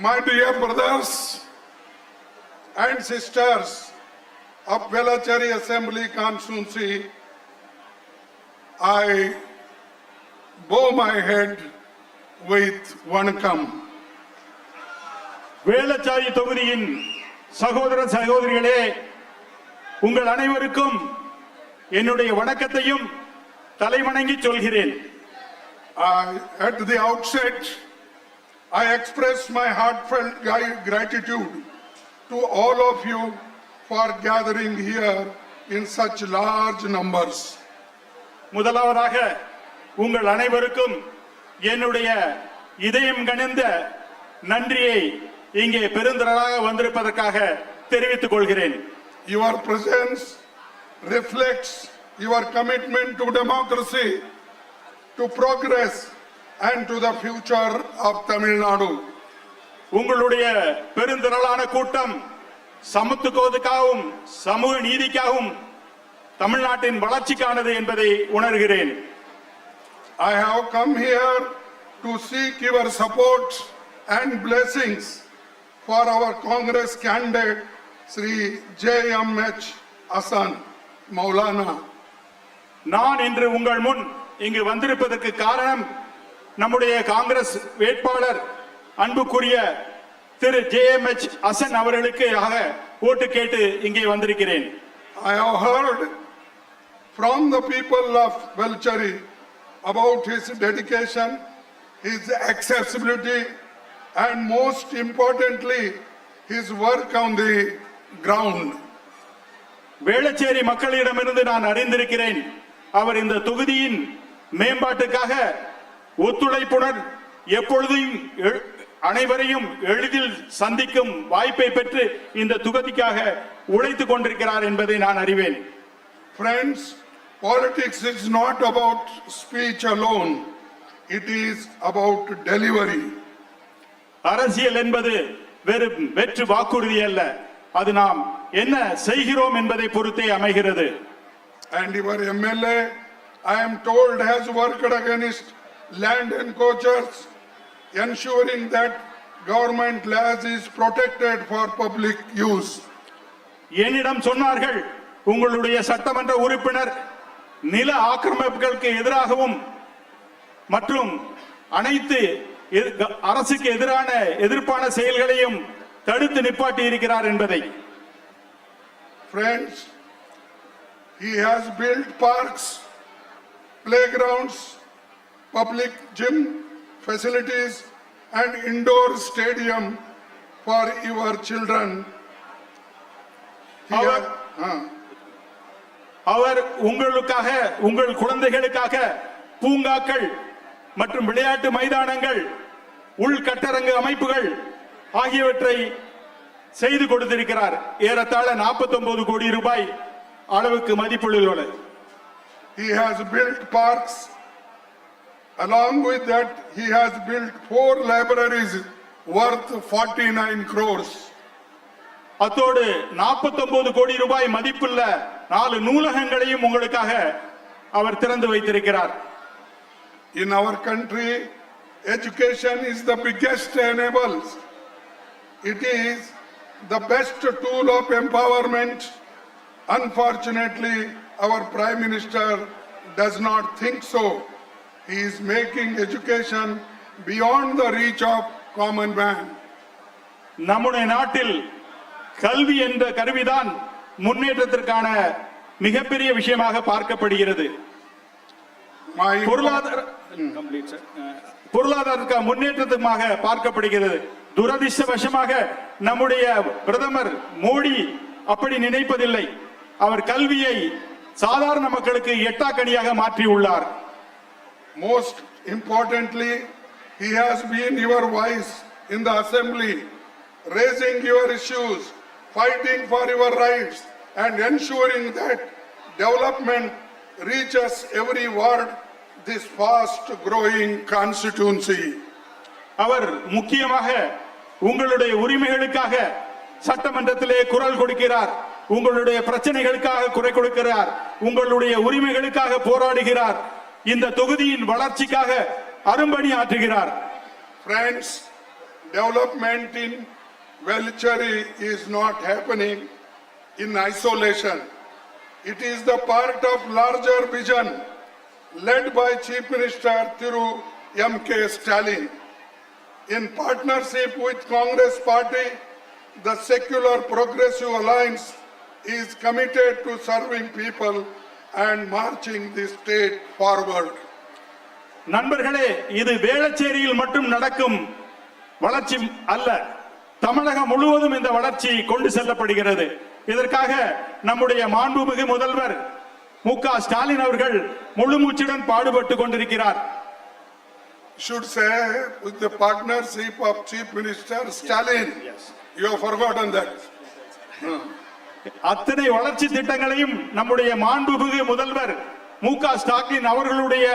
My dear brothers and sisters of Velachery Assembly Constituency, I bow my head with Vanakkam. வேளச்சாரி தொகுதியின் சகோதர சகோதரிகளே, உங்கள் அனைவருக்கும் என்னுடைய வணக்கத்தையும் தலைவணங்கி சொல்கிறேன். At the outset, I express my heartfelt gratitude to all of you for gathering here in such large numbers. முதலாவதாக உங்கள் அனைவருக்கும் என்னுடைய இதயம் கனிந்த நன்றியை இங்கே பெருந்திரளாக வந்திருப்பதற்காக தெரிவித்துக் கொள்கிறேன். Your presence reflects your commitment to democracy, to progress and to the future of Tamil Nadu. உங்களுடைய பெருந்திரளான கூட்டம் சமத்துவத்துக்காகவும் சமூக நீதிக்காகவும் தமிழ்நாட்டின் வளர்ச்சிக்கானது என்பதை உணர்கிறேன். I have come here to seek your support and blessings for our Congress candidate Sri JMH Hasan Maulana. நான் இன்று உங்கள் முன் இங்கு வந்திருப்பதற்கு காரணம் நம்முடைய காங்கிரஸ் வேட்பாளர் அன்புக்குரிய திரு JMH ஹசன் அவர்களுக்கு ஓட்டு கேட்டு இங்கே வந்திருக்கிறேன். I have heard from the people of Velachery about his dedication, his accessibility and most importantly his work on the ground. Velachery மக்களிடமிருந்து நான் அறிந்திருக்கிறேன், அவர் இந்த தொகுதியின் மேம்பாட்டுக்காக ஒத்துழைப்புடன் எப்பொழுதும் அனைவரையும் எளிதில் சந்திக்கும் வாய்ப்பை பெற்று இந்த தொகுதிக்காக உழைத்துக் கொண்டிருக்கிறார் என்பதை நான் அறிவேன். Friends, politics is not about speech alone, it is about delivery. அரசியல் என்பது வெறும் வெற்று வாக்குறுதி அல்ல, அது நாம் என்ன செய்கிறோம் என்பதை பொறுத்தே அமைகிறது. And your MLA, I am told, has worked against land encroachers, ensuring that government land is protected for public use. என்னிடம் சொன்னார்கள், உங்களுடைய சட்டமன்ற உறுப்பினர் நில ஆக்கிரமிப்புகளுக்கு எதிராகவும் மற்றும் அனைத்து அரசுக்கு எதிர்ப்பான செயல்களையும் தடுத்து நிப்பாட்டி இருக்கிறார் என்பதை. Friends, he has built parks, playgrounds, public gym facilities and indoor stadium for your children. அவர் உங்களுக்காக, உங்கள் குழந்தைகளுக்காக பூங்காக்கள் மற்றும் விளையாட்டு மைதானங்கள், உள்கட்டரங்கு அமைப்புகள் ஆகியவற்றை செய்து கொடுத்திருக்கிறார். ஏறத்தாழ 49 கோடி ரூபாய் அளவுக்கு மதிப்புள்ள. He has built parks. Along with that, he has built 4 libraries worth 49 crores. அத்தோடு 49 கோடி ரூபாய் மதிப்புள்ள 4 நூலகங்களையும் உங்களுக்காக அவர் திறந்து வைத்திருக்கிறார். In our country, education is the biggest enabler. It is the best tool of empowerment. Unfortunately, our Prime Minister does not think so. He is making education beyond the reach of common man. நம்முடைய நாட்டில் கல்வி என்ற கருவிதான் முன்னேற்றத்திற்கான மிகப்பெரிய விஷயமாக பார்க்கப்படுகிறது. பொருளாதார முன்னேற்றத்துக்காக பார்க்கப்படுகிறது. துரதிர்ஷ்டவசமாக நம்முடைய பிரதமர் மோடி அப்படி நினைப்பதில்லை. அவர் கல்வியை சாதாரண மக்களுக்கு எட்டாக்கனியாக மாற்றி உள்ளார். Most importantly, he has been your voice in the assembly, raising your issues, fighting for your rights and ensuring that development reaches every ward this fast growing constituency. அவர் முக்கியமாக உங்களுடைய உரிமைகளுக்காக சட்டமன்றத்திலே குரல் கொடுக்கிறார், உங்களுடைய பிரச்சனைகளுக்காக குரல் கொடுக்கிறார், உங்களுடைய உரிமைகளுக்காக போராடுகிறார், இந்த தொகுதியின் வளர்ச்சிக்காக அரும்பணி ஆற்றுகிறார். Friends, development in Velicheri is not happening in isolation. It is the part of larger vision led by Chief Minister Thiru M.K. Stalin. In partnership with Congress Party, the Secular Progressive Alliance is committed to serving people and marching the state forward. நண்பர்களே, இது வேளச்சேரியில் மட்டும் நடக்கும் வளர்ச்சி அல்ல, தமிழகம் முழுவதும் இந்த வளர்ச்சி கொண்டு செல்லப்படுகிறது. இதற்காக நம்முடைய மாண்புமிகு முதல்வர் மு.க. ஸ்டாலின் அவர்கள் முழுமூச்சுடன் பாடுபட்டு கொண்டிருக்கிறார். Should say with the partnership of Chief Minister Stalin. Yes. You have forgotten that. அத்தனை வளர்ச்சி திட்டங்களையும் நம்முடைய மாண்புமிகு முதல்வர் மு.க. ஸ்டாலின் அவர்களுடைய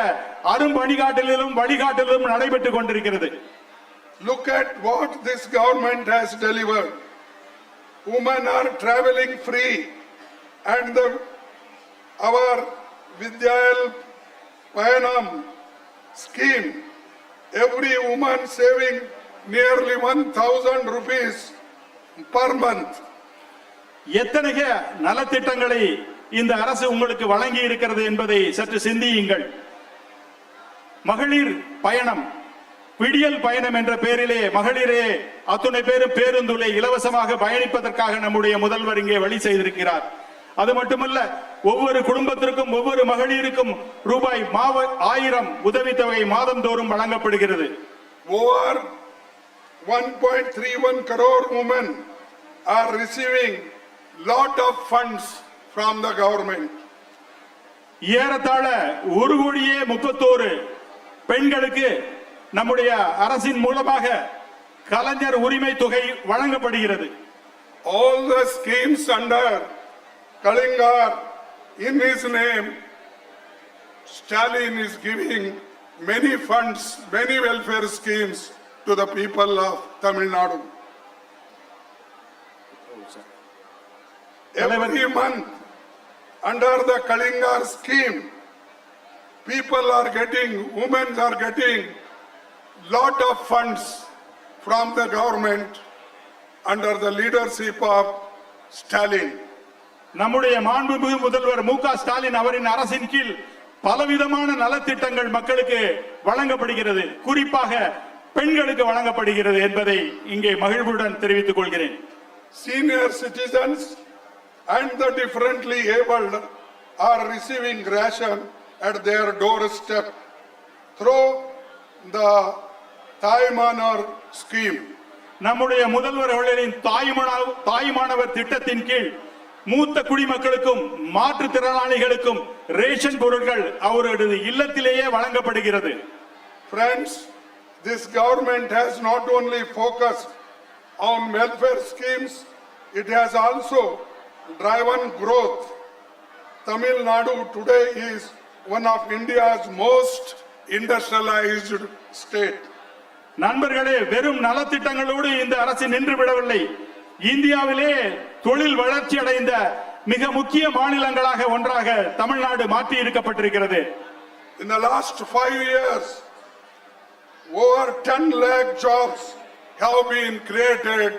அரும்பணிகாட்டலிலும் வழிகாட்டலிலும் நடைபெற்றுக் கொண்டிருக்கிறது. Look at what this government has delivered. Women are traveling free, and our Vidyal Payanam scheme, every woman saving nearly 1,000 rupees per month. எத்தனைய நலத்திட்டங்களை இந்த அரசு உங்களுக்கு வழங்கி இருக்கிறது என்பதை சற்று சிந்தியுங்கள். மகளிர் பயணம், விடியல் பயணம் என்ற பெயரிலே மகளிரே அத்துணை பேரும் பேருந்துலை இலவசமாக பயணிப்பதற்காக நம்முடைய முதல்வர் இங்கே வழி செய்திருக்கிறார். அது மட்டுமல்ல, ஒவ்வொரு குடும்பத்திற்கும் ஒவ்வொரு மகளிருக்கும் ரூபாய் 1000 உதவித்தொகை மாதந்தோறும் வழங்கப்படுகிறது. Over 1.31 crore women are receiving lot of funds from the government. ஏறத்தாழ 1,31,00,000 பெண்களுக்கு நம்முடைய அரசின் மூலமாக கலைஞர் உரிமை தொகை வழங்கப்படுகிறது. All the schemes under Kalingar, in his name, Stalin is giving many funds, many welfare schemes to the people of Tamil Nadu. Every month, under the Kalingar scheme, people are getting, women are getting lot of funds from the government under the leadership of Stalin. நம்முடைய மாண்புமிகு முதல்வர் மு.க. ஸ்டாலின் அவரின் அரசின் கீழ் பலவிதமான நலத்திட்டங்கள் மக்களுக்கு வழங்கப்படுகிறது, குறிப்பாக பெண்களுக்கு வழங்கப்படுகிறது என்பதை இங்கே மகிழ்வுடன் தெரிவித்துக் கொள்கிறேன். Senior citizens and the differently abled are receiving ration at their doorstep through the Thaimanar scheme. நம்முடைய முதல்வர் அவர்களின் தாய்மானவர் திட்டத்தின் கீழ் மூத்த குடிமக்களுக்கும் மாற்றுத்திறனாளிகளுக்கும் ரேஷன் பொருட்கள் அவரது இல்லத்திலேயே வழங்கப்படுகிறது. Friends, this government has not only focused on welfare schemes, it has also driven growth. Tamil Nadu today is one of India's most industrialized state. நண்பர்களே, வெறும் நலத்திட்டங்களோடு இந்த அரசு நின்று விடவில்லை. இந்தியாவிலே தொழில் வளர்ச்சி அடைந்த மிக முக்கிய மாநிலங்களாக ஒன்றாக தமிழ்நாடு மாற்றி இருக்கப்பட்டிருக்கிறது. In the last 5 years, over 10 lakh jobs have been created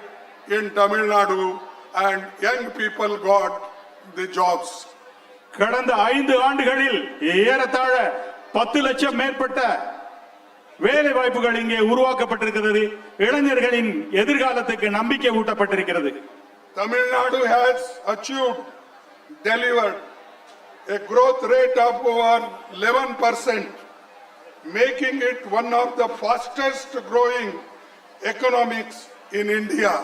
in Tamil Nadu and young people got the jobs. கடந்த 5 ஆண்டுகளில் ஏறத்தாழ 10 லட்சம் மேற்பட்ட வேலை வாய்ப்புகள் இங்கே உருவாக்கப்பட்டிருக்கிறது. இளைஞர்களின் எதிர்காலத்துக்கு நம்பிக்கை ஊட்டப்பட்டிருக்கிறது. Tamil Nadu has delivered a growth rate of over 11%, making it one of the fastest growing economics in India.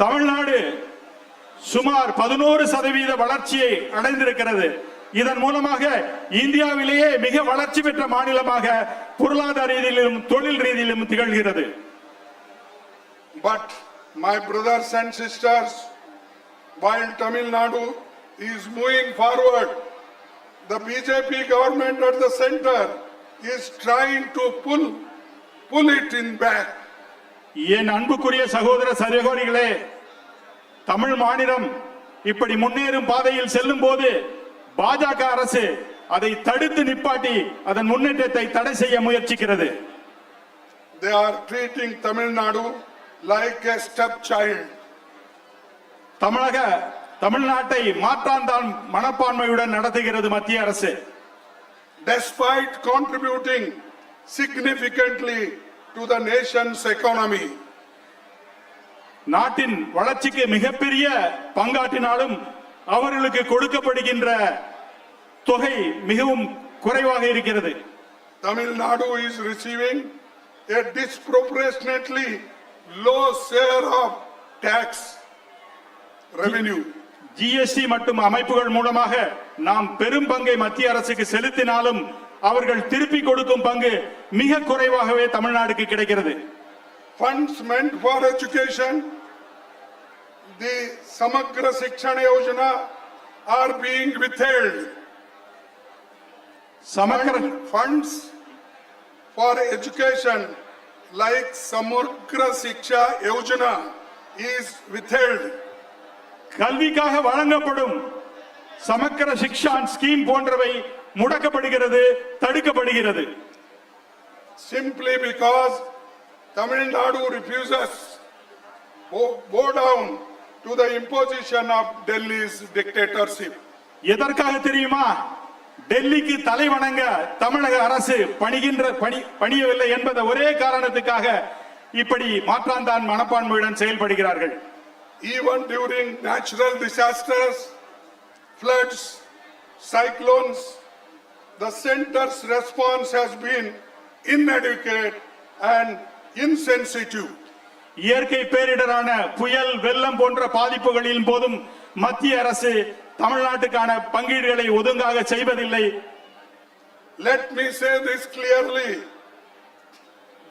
Tamil Nadu சுமார் 11% வளர்ச்சியை அடைந்திருக்கிறது. இதன் மூலமாக இந்தியாவிலேயே மிக வளர்ச்சி பெற்ற மாநிலமாக பொருளாதார ரீதியிலும் தொழில் ரீதியிலும் திகழ்கிறது. But my brothers and sisters, while Tamil Nadu is moving forward, the BJP government at the center is trying to pull it in back. என் அன்புக்குரிய சகோதர சகோதரிகளே, தமிழ் மாநிலம் இப்படி முன்னேறும் பாதையில் செல்லும் போது பாஜக அரசு அதை தடுத்து நிப்பாட்டி அதன் முன்னேற்றத்தை தடை செய்ய முயற்சிக்கிறது. they are treating Tamil Nadu like a stepchild. தமிழ்நாட்டை மாற்றாந்தான் மனப்பான்மையுடன் நடத்துகிறது மத்திய அரசு. Despite contributing significantly to the nation's economy, நாட்டின் வளர்ச்சிக்கு மிகப்பெரிய பங்காற்றினாலும் அவர்களுக்கு கொடுக்கப்படுகின்ற தொகை மிகவும் குறைவாக இருக்கிறது. Tamil Nadu is receiving a disproportionately low share of tax revenue. GST மற்றும் அமைப்புகள் மூலமாக நாம் பெரும் பங்கை மத்திய அரசுக்கு செலுத்தினாலும் அவர்கள் திருப்பி கொடுக்கும் பங்கு மிக குறைவாகவே தமிழ்நாடுக்கு கிடைக்கிறது. Funds meant for education, the Samagra Shikshana Yojana, are being withheld. Funds for education like Samagra Shiksha Yojana is withheld. கல்விக்காக வழங்கப்படும் சமக்கர சிக்ஷான் ஸ்கீம் போன்றவை முடக்கப்படுகிறது, தடுக்கப்படுகிறது. Simply because Tamil Nadu refuses bow down to the imposition of Delhi's dictatorship. எதற்காக தெரியுமா? டெல்லிக்கு தலை வணங்க தமிழக அரசு பணியவில்லை என்பத ஒரே காரணத்துக்காக இப்படி மாற்றாந்தான் மனப்பான்மையுடன் செயல்படுகிறார்கள். Even during natural disasters, floods, cyclones, the center's response has been inadequate and insensitive. இயற்கை பேரிடரான புயல், வெள்ளம் போன்ற பாதிப்புகளின் போதும் மத்திய அரசு தமிழ்நாட்டுக்கான பங்கீடுகளை ஒதுங்காக செய்வதில்லை. Let me say this clearly.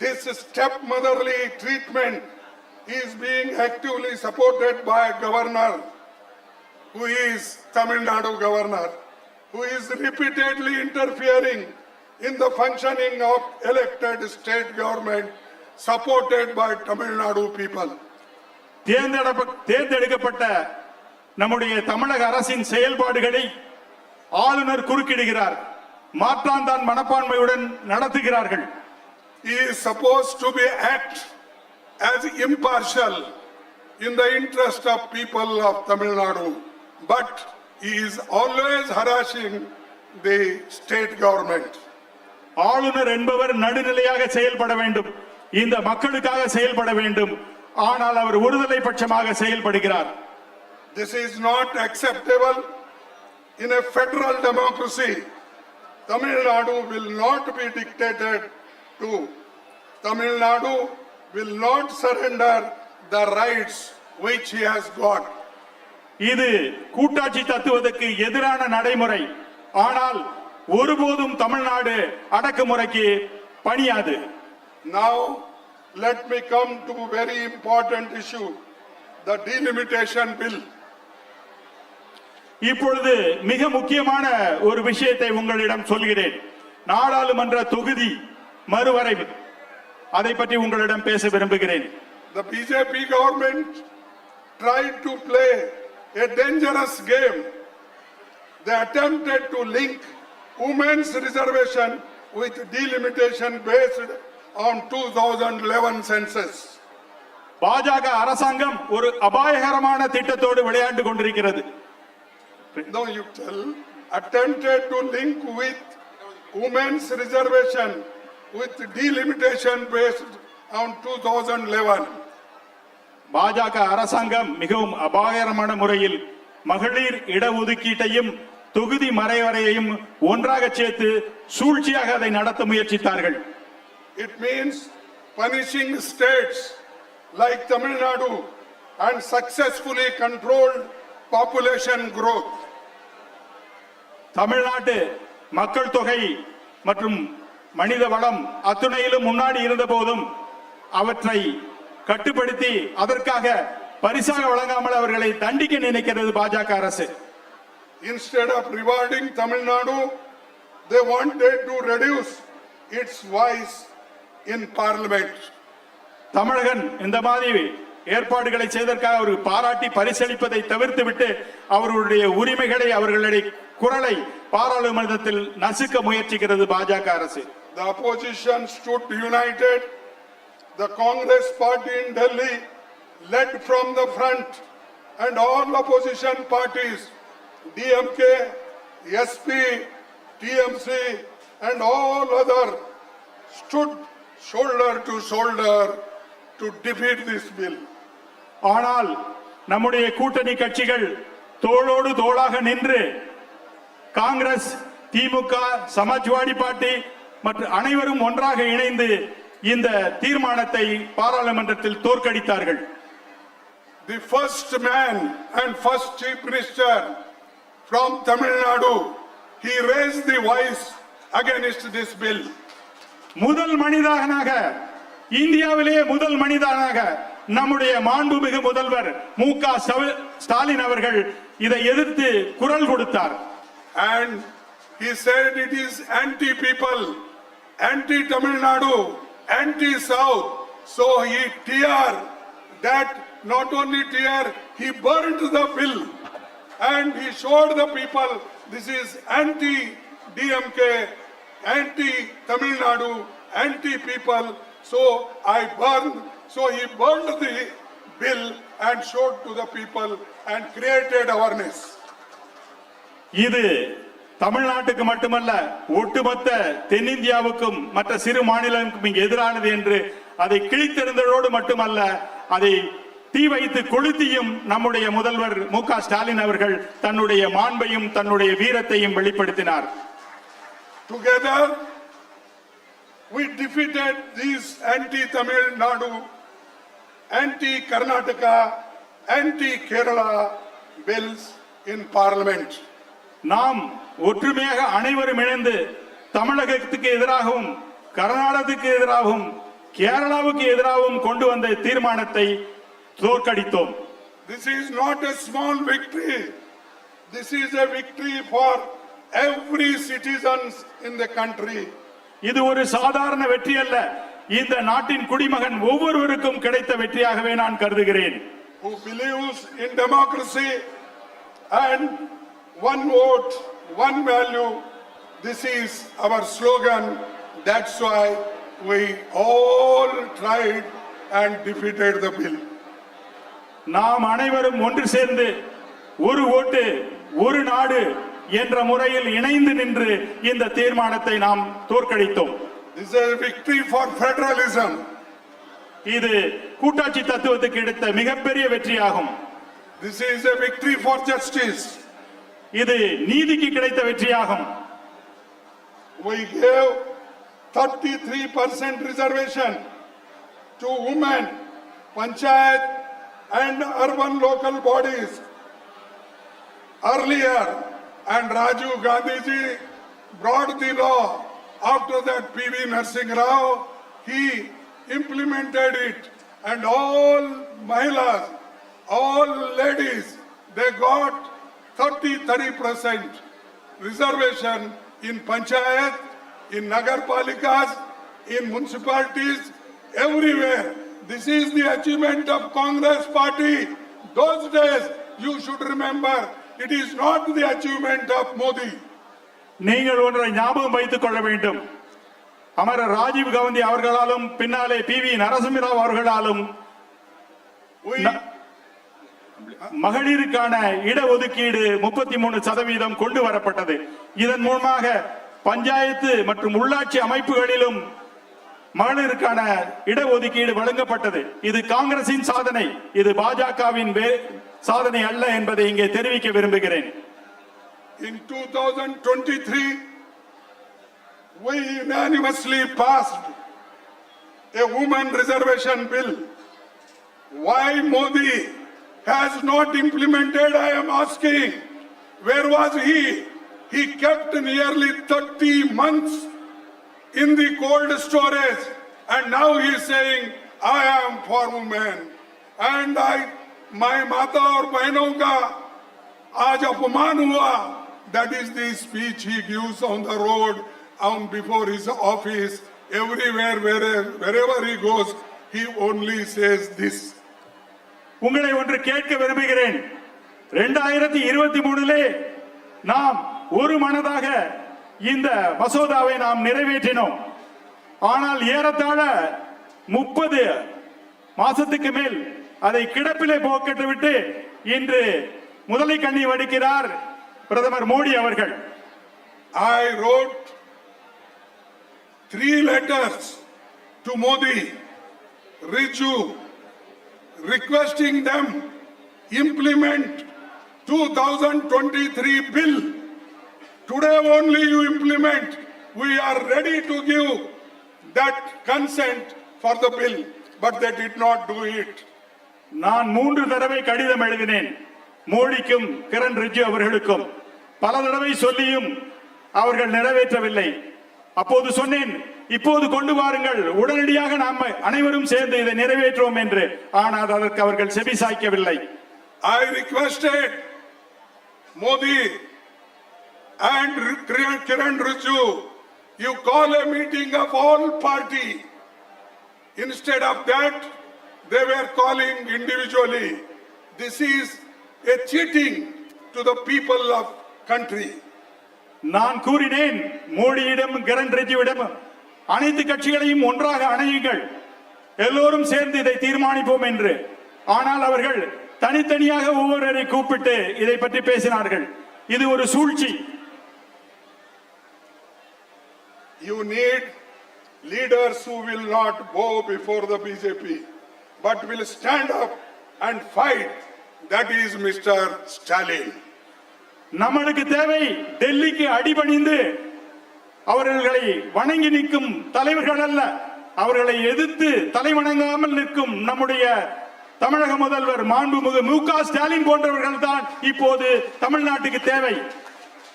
This stepmotherly treatment is being actively supported by a governor who is Tamil Nadu governor, who is repeatedly interfering in the functioning of elected state government supported by Tamil Nadu people. தேர்ந்தெடுக்கப்பட்ட நம்முடைய தமிழக அரசின் செயல்பாடுகளை ஆளுநர் குறுக்கிடுகிறார், மாற்றாந்தான் மனப்பான்மையுடன் நடத்துகிறார்கள். He is supposed to be act as impartial in the interest of people of Tamil Nadu, but he is always harassing the state government. ஆளுநர் என்பவர் நடுநிலையாக செயல்பட வேண்டும், இந்த மக்களுக்காக செயல்பட வேண்டும். ஆனால் அவர் ஒருதலை பட்சமாக செயல்படுகிறார். This is not acceptable in a federal democracy. Tamil Nadu will not be dictated to. Tamil Nadu will not surrender the rights which he has got. இது கூட்டாட்சி தத்துவத்துக்கு எதிரான நடைமுறை. ஆனால் ஒருபோதும் தமிழ்நாடு அடக்குமுறைக்கு பணியாது. Now let me come to a very important issue, the delimitation bill. இப்பொழுது மிக முக்கியமான ஒரு விஷயத்தை உங்களிடம் சொல்கிறேன். நாடாளுமன்ற தொகுதி மறுவரைவு, அதை பற்றி உங்களிடம் பேச விரும்புகிறேன். The BJP government tried to play a dangerous game. They attempted to link women's reservation with delimitation based on 2011 census. பாஜக அரசாங்கம் ஒரு அபாயகரமான திட்டத்தோடு விளையாண்டு கொண்டிருக்கிறது. No, you tell, attempted to link with women's reservation with delimitation based on 2011. பாஜக அரசாங்கம் மிகவும் அபாயகரமான முறையில் மகளிர் இடஒதுக்கீட்டையும் தொகுதி மறைவரையையும் ஒன்றாக சேர்த்து சூழ்ச்சியாக அதை நடத்த முயற்சித்தார்கள். It means punishing states like Tamil Nadu and successfully controlled population growth. தமிழ்நாட்டு மக்கள் தொகை மற்றும் மனித வளம் அத்துணையிலும் முன்னாடி இருந்த போதும் அவற்றை கட்டுப்படுத்தி அதற்காக பரிசாக வழங்காமல் அவர்களை தண்டிக்க நினைக்கிறது பாஜக அரசு. Instead of rewarding Tamil Nadu, they wanted to reduce its voice in parliament. Tamizhagan இந்த மாதிரி ஏற்பாடுகளை செய்ததற்காக அவர் பாராட்டி பரிசளிப்பதை தவிர்த்துவிட்டு அவர்களுடைய உரிமைகளை, அவர்களுடைய குரலை பாராளுமன்றத்தில் நசுக்க முயற்சிக்கிறது பாஜக அரசு. The opposition stood united the Congress party in Delhi led from the front and all opposition parties, DMK, SP, TMC and all other stood shoulder to shoulder to defeat this bill. ஆனால் நம்முடைய கூட்டணி கட்சிகள் தோளோடு தோளாக நின்று காங்கிரஸ், திமுக, Samajwadi party மற்றும் அனைவரும் ஒன்றாக இணைந்து இந்த தீர்மானத்தை பாராளுமன்றத்தில் தோற்கடித்தார்கள். The first man and first chief minister from Tamil Nadu, he raised the voice against this bill. முதல் மனிதனாக, இந்தியாவிலே முதல் மனிதனாக நம்முடைய மாண்புமிகு முதல்வர் மு.க. ஸ்டாலின் அவர்கள் இதை எதிர்த்து குரல் கொடுத்தார். And he said it is anti-people, anti-Tamil Nadu, anti-South. So he tear that, not only tear, he burnt the bill. And he showed the people this is anti-DMK, anti-Tamil Nadu, anti-people. So he burned the bill and showed to the people and created awareness. இது தமிழ்நாட்டுக்கு மட்டுமல்ல, ஒட்டுமொத்த தென்னிந்தியாவுக்கும் மற்ற சிறு மாநிலங்களுக்கும் எதிரானது என்று அதை கிழித்தெறிந்ததோடு மட்டுமல்ல, அதை தீ வைத்து கொளுத்தியும் நம்முடைய முதல்வர் மு.க. ஸ்டாலின் அவர்கள் தன்னுடைய மாண்பையும் தன்னுடைய வீரத்தையும் வெளிப்படுத்தினார். Together we defeated these anti-Tamil Nadu, anti-Karnataka, anti-Kerala bills in parliament. நாம் ஒற்றுமையாக அனைவரும் இணைந்து தமிழகத்துக்கு எதிராகவும் கர்நாடகத்துக்கு எதிராகவும் கேரளாவுக்கு எதிராகவும் கொண்டு வந்த தீர்மானத்தை தோற்கடித்தோம். This is not a small victory. This is a victory for every citizens in the country. இது ஒரு சாதாரண வெற்றி அல்ல, இந்த நாட்டின் குடிமகன் ஒவ்வொருவருக்கும் கிடைத்த வெற்றியாகவே நான் கருதுகிறேன். Who believes in democracy and one vote, one value. This is our slogan. That's why we all tried and defeated the bill. நாம் அனைவரும் ஒன்று சேர்ந்து ஒரு ஓட்டு ஒரு நாடு என்ற முறையில் இணைந்து நின்று இந்த தீர்மானத்தை நாம் தோற்கடித்தோம். This is a victory for federalism. இது கூட்டாட்சி தத்துவத்துக்கு கிடைத்த மிகப்பெரிய வெற்றியாகும். This is a victory for justice. இது நீதிக்கு கிடைத்த வெற்றியாகும். We gave 33% reservation to women, panchayat and urban local bodies earlier, and Rajiv Gandhi ji brought the law. After that, P.V. Narasimha Rao, he implemented it, and all mahilas, all ladies, they got 30% reservation in panchayat, in nagar palikas, in municipalities, everywhere. This is the achievement of Congress party. Those days, you should remember, it is not the achievement of Modi. நீங்கள் ஒன்றை ஞாபகம் வைத்துக் கொள்ள வேண்டும். அமரர் ராஜீவ் காந்தி அவர்களாலும் பின்னாலே P.V. Narasimha Rao அவர்களாலும் மகளிருக்கான இடஒதுக்கீடு 33% கொண்டு வரப்பட்டது. இதன் மூலமாக பஞ்சாயத்து மற்றும் உள்ளாட்சி அமைப்புகளிலும் மகளிருக்கான இடஒதுக்கீடு வழங்கப்பட்டது. இது காங்கிரசின் சாதனை, இது பாஜகவின் சாதனை அல்ல என்பதை இங்கே தெரிவிக்க விரும்புகிறேன். In 2023, we unanimously passed a woman reservation bill. Why Modi has not implemented, I am asking. Where was he? He kept nearly 30 months in the cold storage, and now he is saying, I am for women. And my mata aur behnon ka aaj apman hua. That is the speech he gives on the road, before his office, everywhere, wherever he goes, he only says this. உங்களை ஒன்று கேட்க விரும்புகிறேன். 2023 நாம் ஒரு மனதாக இந்த மசோதாவை நாம் நிறைவேற்றினோம். ஆனால் ஏறத்தாழ 30 மாசத்துக்கு மேல் அதை கிடப்பிலே போக்கட்டு விட்டு இன்று முதலை கண்ணி வடிக்கிறார் பிரதமர் மோடி அவர்கள். I wrote 3 letters to Modi, Riju, requesting them implement 2023 bill. Today only you implement. We are ready to give that consent for the bill, but they did not do it. நான் 3 தடவை கடிதம் எழுதினேன் மோடிக்கும் கிரண் ரிஜிஜு அவர்களுக்கும். பல தடவை சொல்லியும் அவர்கள் நிறைவேற்றவில்லை. அப்போது சொன்னேன், இப்போது கொண்டு வாருங்கள், உடனடியாக நாம் அனைவரும் சேர்ந்து இதை நிறைவேற்றுவோம் என்று. ஆனால் அதற்கு அவர்கள் செவி சாய்க்கவில்லை. I requested Modi and Kiran Rijiju, you call a meeting of all party. Instead of that, they were calling individually. This is a cheating to the people of country. நான் கூறினேன் மோடியிடம் கிரண் ரிஜிஜுவிடம் அனைத்து கட்சிகளையும் ஒன்றாக அணையுங்கள், எல்லோரும் சேர்ந்து இதை தீர்மானிப்போம் என்று. ஆனால் அவர்கள் தனித்தனியாக ஒவ்வொருவரை கூப்பிட்டு இதை பற்றி பேசினார்கள். இது ஒரு சூழ்ச்சி. You need leaders who will not bow before the BJP, but will stand up and fight. That is Mr. Stalin. நம்மளுக்கு தேவை டெல்லிக்கு அடிபணிந்து அவர்களை வணங்கி நிற்கும் தலைவர்கள் அல்ல, அவர்களை எதிர்த்து தலைவணங்காமல் நிற்கும் நம்முடைய தமிழக முதல்வர் மாண்புமிகு மு.க. ஸ்டாலின் போன்றவர்கள் தான் இப்போது தமிழ்நாட்டுக்கு தேவை.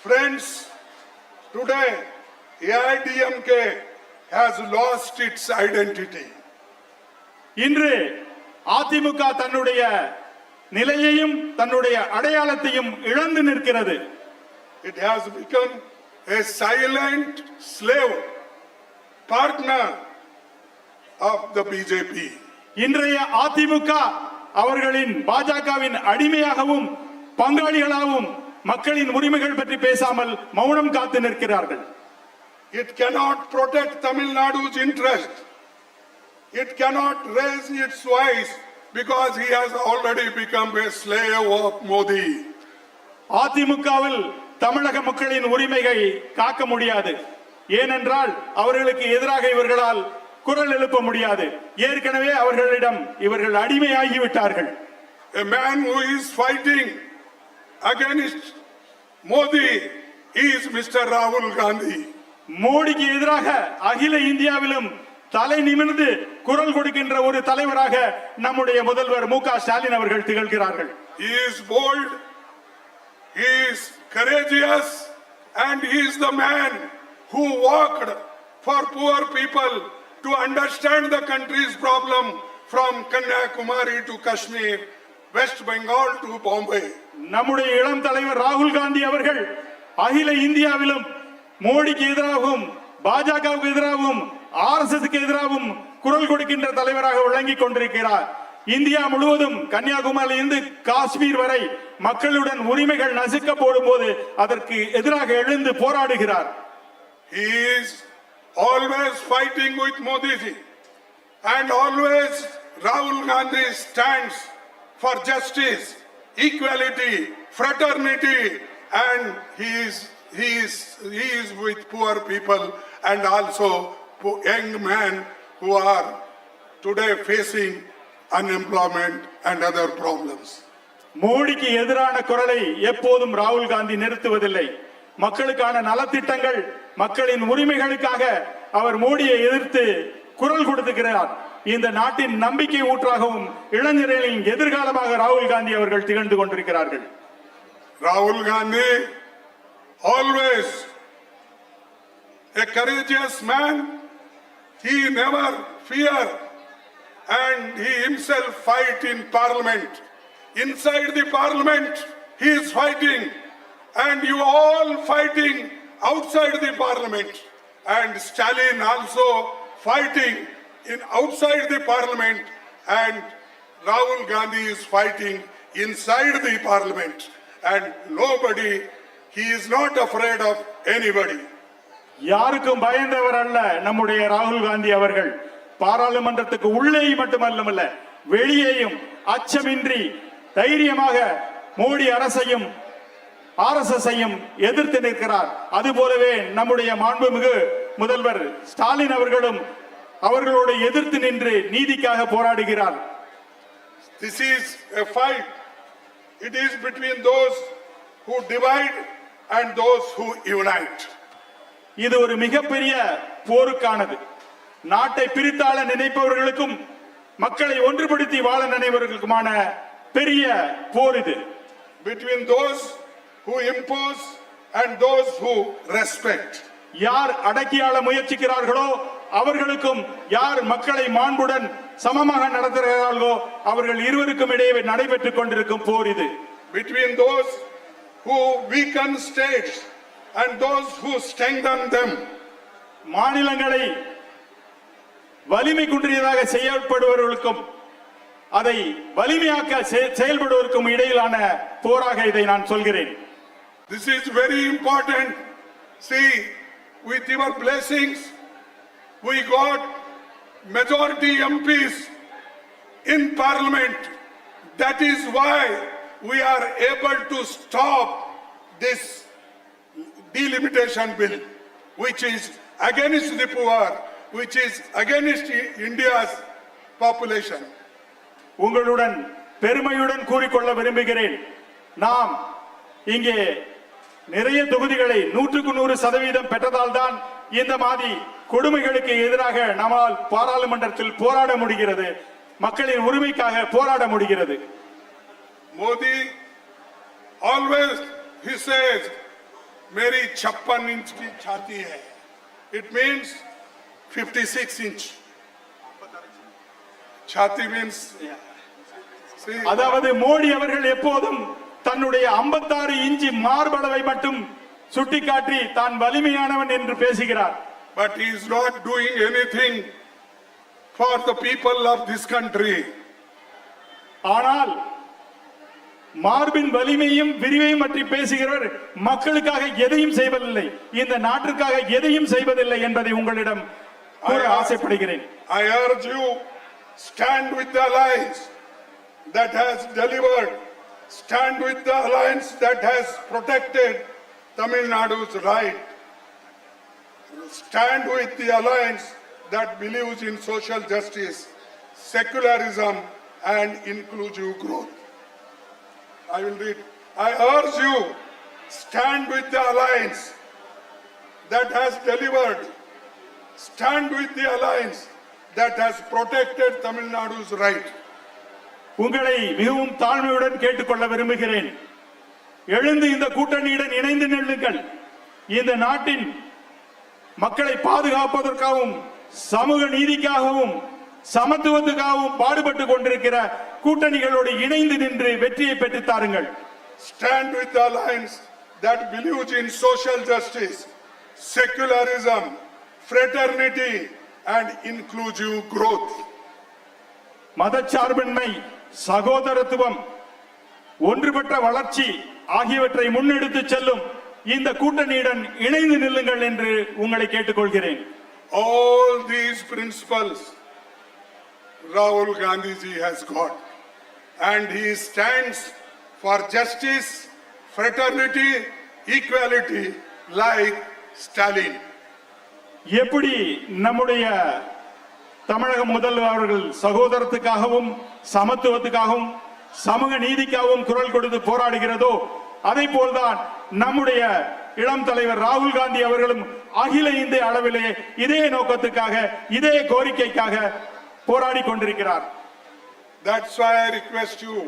Friends, today AIDMK has lost its identity. இன்று அதிமுக தன்னுடைய நிலையையும் தன்னுடைய அடையாளத்தையும் இழந்து நிற்கிறது. It has become a silent slave partner of the BJP. இன்றைய அதிமுக அவர்களின் பாஜகவின் அடிமையாகவும் பங்காளிகளாகவும் மக்களின் உரிமைகள் பற்றி பேசாமல் மௌனம் காத்து நிற்கிறார்கள். It cannot protect Tamil Nadu's interest. It cannot raise its voice because he has already become a slave of Modi. அதிமுகவில் தமிழக மக்களின் உரிமைகளை காக்க முடியாது. ஏனென்றால் அவர்களுக்கு எதிராக இவர்களால் குரல் எழுப்ப முடியாது. ஏற்கனவே அவர்களிடம் இவர்கள் அடிமையாகிவிட்டார்கள். A man who is fighting against Modi is Mr. Rahul Gandhi. மோடிக்கு எதிராக அகில இந்தியாவிலும் தலை நிமிர்ந்து குரல் கொடுக்கின்ற ஒரு தலைவராக நம்முடைய முதல்வர் மு.க. ஸ்டாலின் அவர்கள் திகழ்கிறார்கள். He is bold, he is courageous, and he is the man who walked for poor people to understand the country's problem from Kanyakumari to Kashmir, West Bengal to Bombay. நம்முடைய இளம் தலைவர் ராகுல் காந்தி அவர்கள் அகில இந்தியாவிலும் மோடிக்கு எதிராகவும் பாஜகவுக்கு எதிராகவும் ஆர்எஸ்எஸ்க்கு எதிராகவும் குரல் கொடுக்கின்ற தலைவராக விளங்கிக் கொண்டிருக்கிறார். இந்தியா முழுவதும் கன்னியாகுமரியிலிருந்து காஷ்மீர் வரை மக்களுடன் உரிமைகள் நசுக்க போடும் போது அதற்கு எதிராக எழுந்து போராடுகிறார். He is always fighting with Modi ji, and always Rahul Gandhi stands for justice, equality, fraternity, and he is with poor people and also young men who are today facing unemployment and other problems. மோடிக்கு எதிரான குரலை எப்போதும் ராகுல் காந்தி நிறுத்துவதில்லை. மக்களுக்கான நலத்திட்டங்கள், மக்களின் உரிமைகளுக்காக அவர் மோடியை எதிர்த்து குரல் கொடுத்துக்கிறார். இந்த நாட்டின் நம்பிக்கை ஊற்றாகவும் இளைஞர்களின் எதிர்காலமாக ராகுல் காந்தி அவர்கள் திகழ்ந்து கொண்டிருக்கிறார்கள். Rahul Gandhi, always a courageous man, he never fear, and he himself fight in parliament. Inside the parliament he is fighting, and you all fighting outside the parliament, and Stalin also fighting in outside the parliament, and Rahul Gandhi is fighting inside the parliament, and nobody, he is not afraid of anybody. யாருக்கும் பயந்தவர் அல்ல நம்முடைய ராகுல் காந்தி அவர்கள். பாராளுமன்றத்துக்கு உள்ளே மட்டுமல்ல வெளியேயும் அச்சமின்றி தைரியமாக மோடி அரசையும் RSS-ஐயும் எதிர்த்து நிற்கிறார். அதுபோலவே நம்முடைய மாண்புமிகு முதல்வர் ஸ்டாலின் அவர்களும் அவர்களோடு எதிர்த்து நின்று நீதிக்காக போராடுகிறார். This is a fight. It is between those who divide and those who unite. இது ஒரு மிகப்பெரிய போருக்கானது. நாட்டை பிரித்தாள நினைப்பவர்களுக்கும் மக்களை ஒன்றுபடுத்தி வாழ நினைப்பவர்களுக்குமான பெரிய போர் இது. Between those who impose and those who respect. யார் அடக்கியாள முயற்சிக்கிறார்களோ அவர்களுக்கும் யார் மக்களை மாண்புடன் சமமாக நடத்துகிறார்களோ அவர்கள் இருவருக்கும் இடையே நடைபெற்றுக் கொண்டிருக்கும் போர் இது. Between those who weaken states and those who strengthen them. மாநிலங்களை வலிமை குன்றியதாக செயல்படுபவர்களுக்கும் அதை வலிமையாக்க செயல்படுவதற்கும் இடையிலான போராக இதை நான் சொல்கிறேன். This is very important. See, with your blessings, we got majority MPs in parliament. That is why we are able to stop this delimitation bill, which is against the poor, which is against India's population. உங்களுடன் பெருமையுடன் கூறிக்கொள்ள விரும்புகிறேன். நாம் இங்கே நிறைய தொகுதிகளை 100% பெற்றதால் தான் இந்த மாதிரி கொடுமைகளுக்கு எதிராக நம்மால் பாராளுமன்றத்தில் போராட முடிகிறது, மக்களின் உரிமைக்காக போராட முடிகிறது. Modi always he says, "मेरी 56 इंच की छाती है." It means 56 inch. छाती means see. அதாவது மோடி அவர்கள் எப்போதும் தன்னுடைய 56 இன்ச் மார்பளவை மட்டும் சுட்டிக்காட்டி தான் வலிமையானவன் என்று பேசுகிறார். But he is not doing anything for the people of this country. ஆனால் மார்பின் வலிமையும் விரிவையும் பற்றி பேசுகிறவர் மக்களுக்காக எதையும் செய்வதில்லை, இந்த நாட்டிற்காக எதையும் செய்வதில்லை என்பதை உங்களிடம் கூற ஆசைப்படுகிறேன். I urge you, stand with the alliance that has delivered, stand with the alliance that has protected Tamil Nadu's right, stand with the alliance that believes in social justice, secularism and inclusive growth. I will read. I urge you, stand with the alliance that has delivered, stand with the alliance that has protected Tamil Nadu's right. உங்களை மிகவும் தாழ்மையுடன் கேட்டுக்கொள்ள விரும்புகிறேன். எழுந்து இந்த கூட்டணியுடன் இணைந்து நில்லுங்கள். இந்த நாட்டின் மக்களை பாதுகாப்பதற்காகவும் சமூக நீதிக்காகவும் சமத்துவத்துக்காகவும் பாடுபட்டு கொண்டிருக்கிற கூட்டணிகளோடு இணைந்து நின்று வெற்றியை பெற்று தாருங்கள். Stand with the alliance that believes in social justice, secularism, fraternity and inclusive growth. மதச்சார்பின்மை, சகோதரத்துவம், ஒன்றுபட்ட வளர்ச்சி ஆகியவற்றை முன்னெடுத்து செல்லும் இந்த கூட்டணியுடன் இணைந்து நில்லுங்கள் என்று உங்களை கேட்டுக்கொள்கிறேன். All these principles Rahul Gandhi ji has got, and he stands for justice, fraternity, equality like Stalin. எப்படி நம்முடைய தமிழக முதல்வர் அவர்கள் சகோதரத்துக்காகவும் சமத்துவத்துக்காகவும் சமூக நீதிக்காகவும் குரல் கொடுத்து போராடுகிறதோ அதை போல்தான் நம்முடைய இளம் தலைவர் ராகுல் காந்தி அவர்களும் அகில இந்திய அளவிலே இதே நோக்கத்துக்காக இதே கோரிக்கைக்காக போராடி கொண்டிருக்கிறார். That's why I request you,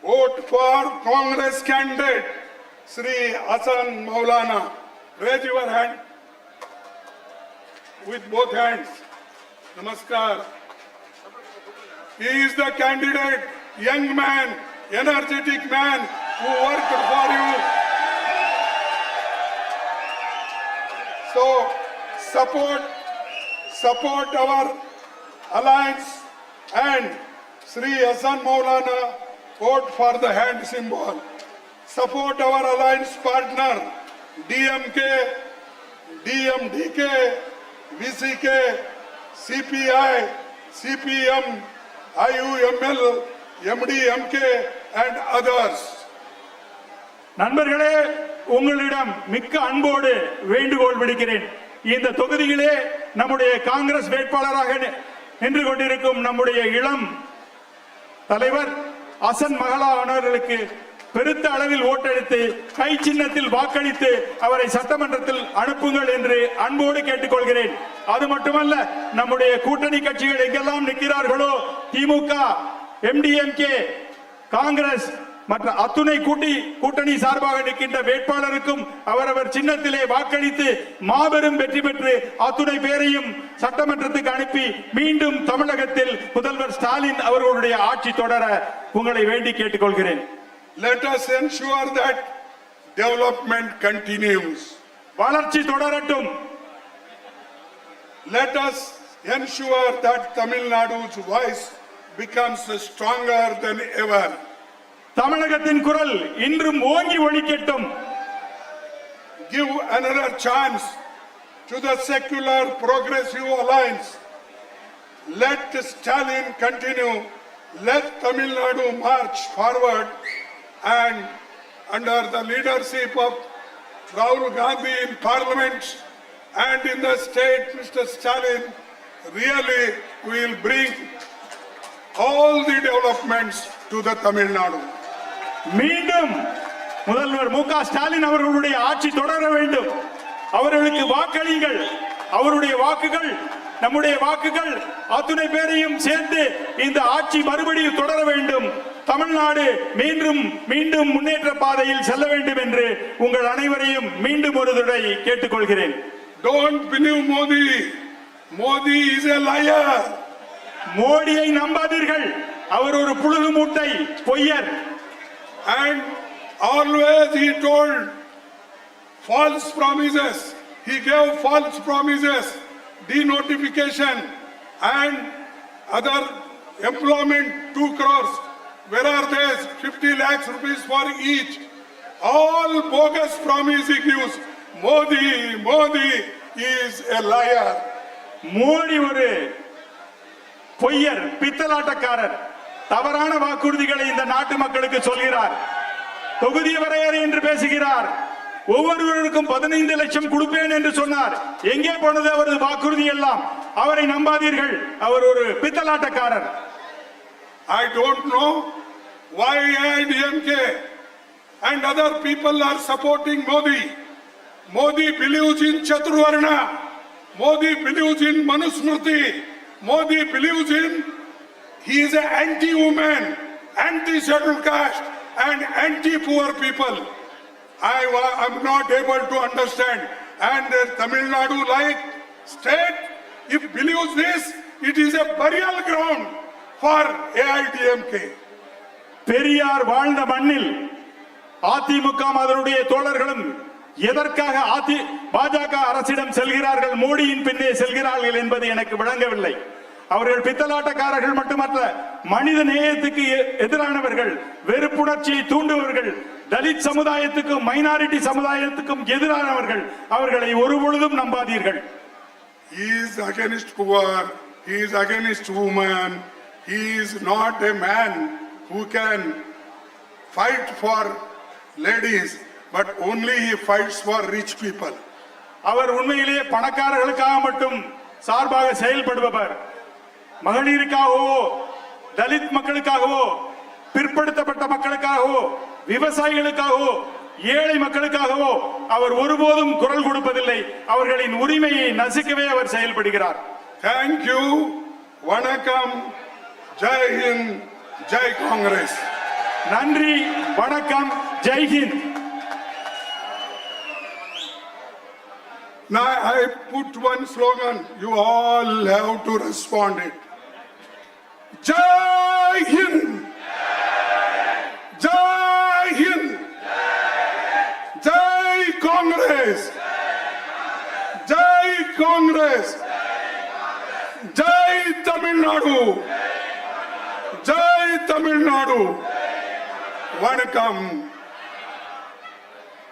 vote for Congress candidate Sri Hasan Maulana. Raise your hand with both hands. Namaskar. He is the candidate, young man, energetic man who worked for you. So support our alliance and Sri Hasan Maulana, vote for the hand symbol. Support our alliance partner DMK, DMDK, VCK CPI, CPM, IUML, MDMK and others. நண்பர்களே, உங்களிடம் மிக்க அன்போடு வேண்டுகோள் விடுக்கிறேன். இந்த தொகுதியிலே நம்முடைய காங்கிரஸ் வேட்பாளராக நின்று கொண்டிருக்கும் நம்முடைய இளம் தலைவர் அசன் மகளா அவர்களுக்கு பெருத்த அளவில் ஓட்டெடுத்து கை சின்னத்தில் வாக்களித்து அவரை சட்டமன்றத்தில் அனுப்புங்கள் என்று அன்போடு கேட்டுக்கொள்கிறேன். அது மட்டுமல்ல, நம்முடைய கூட்டணி கட்சிகள் எங்கெல்லாம் நிற்கிறார்களோ, திமுக, MDMK, காங்கிரஸ் மற்ற அத்துணை கூட்டணி சார்பாக நிற்கின்ற வேட்பாளருக்கும் அவரவர் சின்னத்திலே வாக்களித்து மாபெரும் வெற்றி பெற்று அத்துணை பேரையும் சட்டமன்றத்துக்கு அனுப்பி மீண்டும் தமிழகத்தில் முதல்வர் ஸ்டாலின் அவர்களுடைய ஆட்சி தொடர உங்களை வேண்டி கேட்டுக்கொள்கிறேன். Let us ensure that development continues. வளர்ச்சி தொடரட்டும். Let us ensure that Tamil Nadu's voice becomes stronger than ever. தமிழகத்தின் குரல் இன்றும் ஓங்கி ஒலிக்கட்டும். Give another chance to the secular progressive alliance. Let Stalin continue. Let Tamil Nadu march forward, and under the leadership of Rahul Gandhi in Parliament and in the state, Mr. Stalin, really will bring all the developments to the Tamil Nadu. மீண்டும் முதல்வர் மு.க. ஸ்டாலின் அவர்களுடைய ஆட்சி தொடர வேண்டும். அவர்களுக்கு வாக்களியுங்கள். அவருடைய வாக்குகள் நம்முடைய வாக்குகள் அத்துணை பேரையும் சேர்ந்து இந்த ஆட்சி மறுபடியும் தொடர வேண்டும். தமிழ்நாடு மீண்டும் மீண்டும் முன்னேற்ற பாதையில் செல்ல வேண்டும் என்று உங்கள் அனைவரையும் மீண்டும் ஒரு தடவை கேட்டுக்கொள்கிறேன். Don't believe Modi. Modi is a liar. மோடியை நம்பாதீர்கள். அவர் ஒரு புழுகு மூட்டை, பொய்யர். And always he told false promises. He gave false promises, denotification and other employment 2 crores. Where are they? 50 lakhs rupees for each. All bogus promise he gives. Modi is a liar. Modi ஒரு பொய்யர், பித்தலாட்டக்காரர். தவறான வாக்குறுதிகளை இந்த நாட்டு மக்களுக்கு சொல்கிறார். தொகுதி வரையறை என்று பேசுகிறார். ஒவ்வொருவருக்கும் 15 லட்சம் கொடுப்பேன் என்று சொன்னார். எங்கே போனது அவரது வாக்குறுதி எல்லாம்? அவரை நம்பாதீர்கள். அவர் ஒரு பித்தலாட்டக்காரர். I don't know why AIDMK and other people are supporting Modi. Modi believes in Chaturvarna. Modi believes in Manusmriti. Modi believes in, he is an anti-woman, anti-scheduled caste and anti-poor people. I am not able to understand. And Tamil Nadu like state, if believes this, it is a burial ground for AIDMK. Periyar வாழ்ந்த மண்ணில் அதிமுக அதனுடைய தோழர்களும் எதற்காக பாஜக அரசிடம் செல்கிறார்கள், மோடியின் பின்னே செல்கிறார்கள் என்பது எனக்கு விளங்கவில்லை. அவர்கள் பித்தலாட்டக்காரர்கள் மட்டுமல்ல, மனித நேயத்துக்கு எதிரானவர்கள், வெறுப்புணர்ச்சியை தூண்டுபவர்கள், தலித் சமுதாயத்துக்கும் மைனாரிட்டி சமுதாயத்துக்கும் எதிரானவர்கள். அவர்களை ஒருபொழுதும் நம்பாதீர்கள். He is against poor, he is against women, he is not a man who can fight for ladies, but only he fights for rich people. அவர் உண்மையிலே பணக்காரர்களுக்காக மட்டும் சார்பாக செயல்படுபவர். மகளிருக்காகவோ, தலித் மக்களுக்காகவோ, பிற்படுத்தப்பட்ட மக்களுக்காகவோ, விவசாயிகளுக்காகவோ, ஏழை மக்களுக்காகவோ அவர் ஒருபோதும் குரல் கொடுப்பதில்லை. அவர்களின் உரிமையை நசுக்கவே அவர் செயல்படுகிறார். Thank you. வணக்கம். ஜெய் ஹிந்த். ஜெய் காங்கிரஸ். நன்றி, வணக்கம், Jai Hind. Now I put one slogan, you all have to respond it. Jai Hind! Jai Hind! Jai Congress! Jai Congress! Jai Tamil Nadu! Jai Tamil Nadu! Vanakkam!